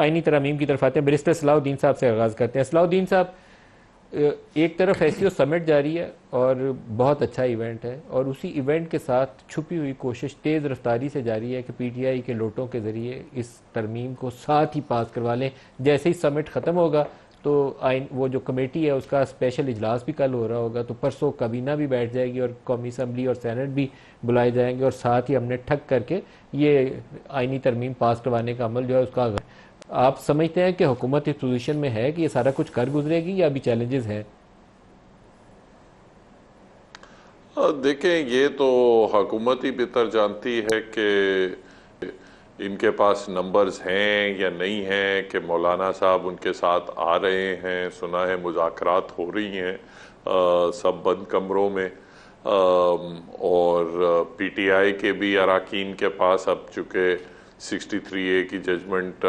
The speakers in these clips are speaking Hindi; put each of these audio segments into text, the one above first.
आईनी तरमीम की तरफ आते हैं। बैरिस्टर सलाहुद्दीन साहब से आगाज़ करते हैं। सलाहुद्दीन साहब, एक तरफ एससीओ समिट जारी है और बहुत अच्छा इवेंट है, और उसी इवेंट के साथ छुपी हुई कोशिश तेज़ रफ्तारी से जारी है कि पीटीआई के लोटों के ज़रिए इस तरमीम को साथ ही पास करवा लें। जैसे ही समिट ख़त्म होगा तो आइन वो जो कमेटी है उसका स्पेशल इजलास भी कल हो रहा होगा, तो परसों काबीना भी बैठ जाएगी और कौमी असम्बली और सेनेट भी बुलाए जाएंगे, और साथ ही हमने ठग करके ये आइनी तरमीम पास करवाने का अमल जो है उसका। आप समझते हैं कि हुकूमत इस पोजीशन में है कि ये सारा कुछ कर गुजरेगी या अभी चैलेंजेस हैं? देखें, ये तो हुकूमत ही बेहतर जानती है कि इनके पास नंबर्स हैं या नहीं हैं, कि मौलाना साहब उनके साथ आ रहे हैं। सुना है मुज़ाकरात हो रही हैं सब बंद कमरों में, और पीटीआई के भी अरकान के पास अब चूँकि 63A की जजमेंट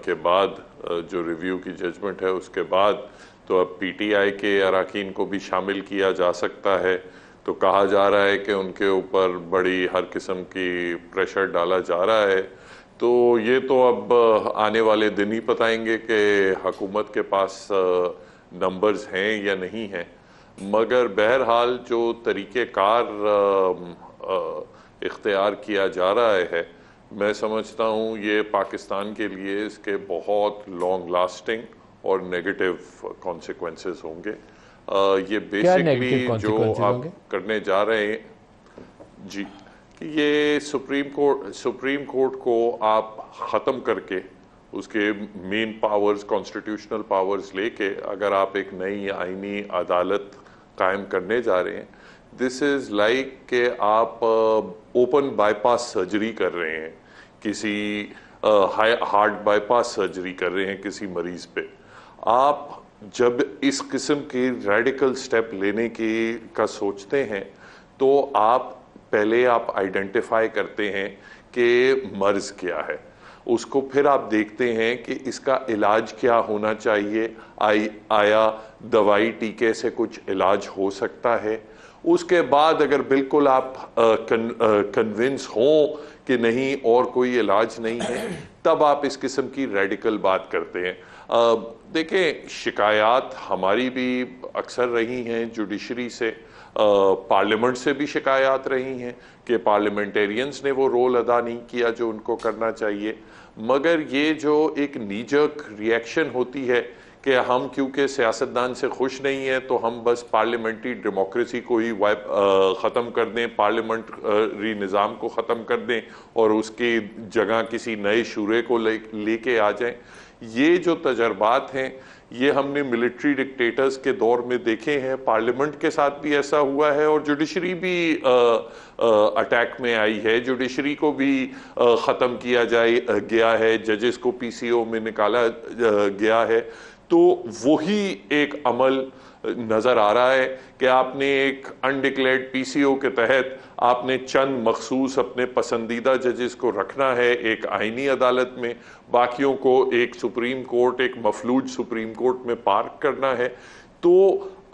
के बाद, जो रिव्यू की जजमेंट है उसके बाद, तो अब पीटीआई के अरकान को भी शामिल किया जा सकता है। तो कहा जा रहा है कि उनके ऊपर बड़ी हर किस्म की प्रेशर डाला जा रहा है। तो ये तो अब आने वाले दिन ही बताएंगे कि हुकूमत के पास नंबर्स हैं या नहीं हैं। मगर बहरहाल जो तरीक़ेकार इख्तियार किया जा रहा है, मैं समझता हूँ ये पाकिस्तान के लिए इसके बहुत लॉन्ग लास्टिंग और नेगेटिव कॉन्सिक्वेंसेस होंगे। ये बेसिकली जो आप करने जा रहे हैं जी, कि ये सुप्रीम कोर्ट को आप ख़त्म करके उसके मेन पावर्स, कॉन्स्टिट्यूशनल पावर्स लेके अगर आप एक नई आईनी अदालत कायम करने जा रहे हैं, दिस इज़ लाइक कि आप ओपन बाईपास सर्जरी कर रहे हैं, किसी हार्ट बाईपास सर्जरी कर रहे हैं किसी मरीज पे। आप जब इस किस्म की रेडिकल स्टेप लेने की का सोचते हैं तो पहले आप आइडेंटिफाई करते हैं कि मर्ज क्या है, उसको फिर आप देखते हैं कि इसका इलाज क्या होना चाहिए, आया दवाई टीके से कुछ इलाज हो सकता है। उसके बाद अगर बिल्कुल आप कन्विंस हों कि नहीं और कोई इलाज नहीं है, तब आप इस किस्म की रेडिकल बात करते हैं। देखें, शिकायत हमारी भी अक्सर रही हैं जुडिशरी से, पार्लियामेंट से भी शिकायत रही हैं कि पार्लियामेंटेरियंस ने वो रोल अदा नहीं किया जो उनको करना चाहिए। मगर ये जो एक नीजक रिएक्शन होती है कि हम क्योंकि सियासतदान से खुश नहीं हैं तो हम बस पार्लियामेंट्री डेमोक्रेसी को ही ख़त्म कर दें, पार्लियामेंट्री निज़ाम को ख़त्म कर दें और उसकी जगह किसी नए शूरे को लेके आ जाएं। ये जो तजर्बात हैं ये हमने मिलिट्री डिक्टेटर्स के दौर में देखे हैं, पार्लियामेंट के साथ भी ऐसा हुआ है और जुडिशरी भी अटैक में आई है, जुडिशरी को भी ख़त्म किया गया है, जजेस को पीसीओ में निकाला गया है। तो वही एक अमल नज़र आ रहा है कि आपने एक अनडिक्लेयर्ड पीसीओ के तहत आपने चंद मखसूस अपने पसंदीदा जजेस को रखना है एक आईनी अदालत में, बाकियों को एक सुप्रीम कोर्ट, एक मफलूज सुप्रीम कोर्ट में पार्क करना है। तो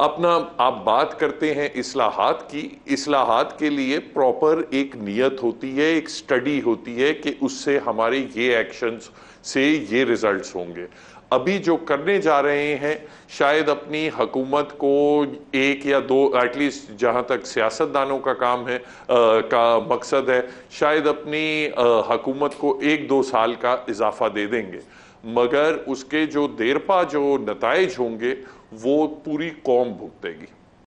अपना आप बात करते हैं इस्लाहात की, इस्लाहात के लिए प्रॉपर एक नियत होती है, एक स्टडी होती है कि उससे हमारे ये एक्शंस से ये रिजल्ट्स होंगे। अभी जो करने जा रहे हैं शायद अपनी हुकूमत को एक या दो, एटलीस्ट जहाँ तक सियासतदानों का काम है का मकसद है, शायद अपनी हुकूमत को 1-2 साल का इजाफा दे देंगे, मगर उसके जो देरपा जो नताइज होंगे वो पूरी कौम भुगतेगी।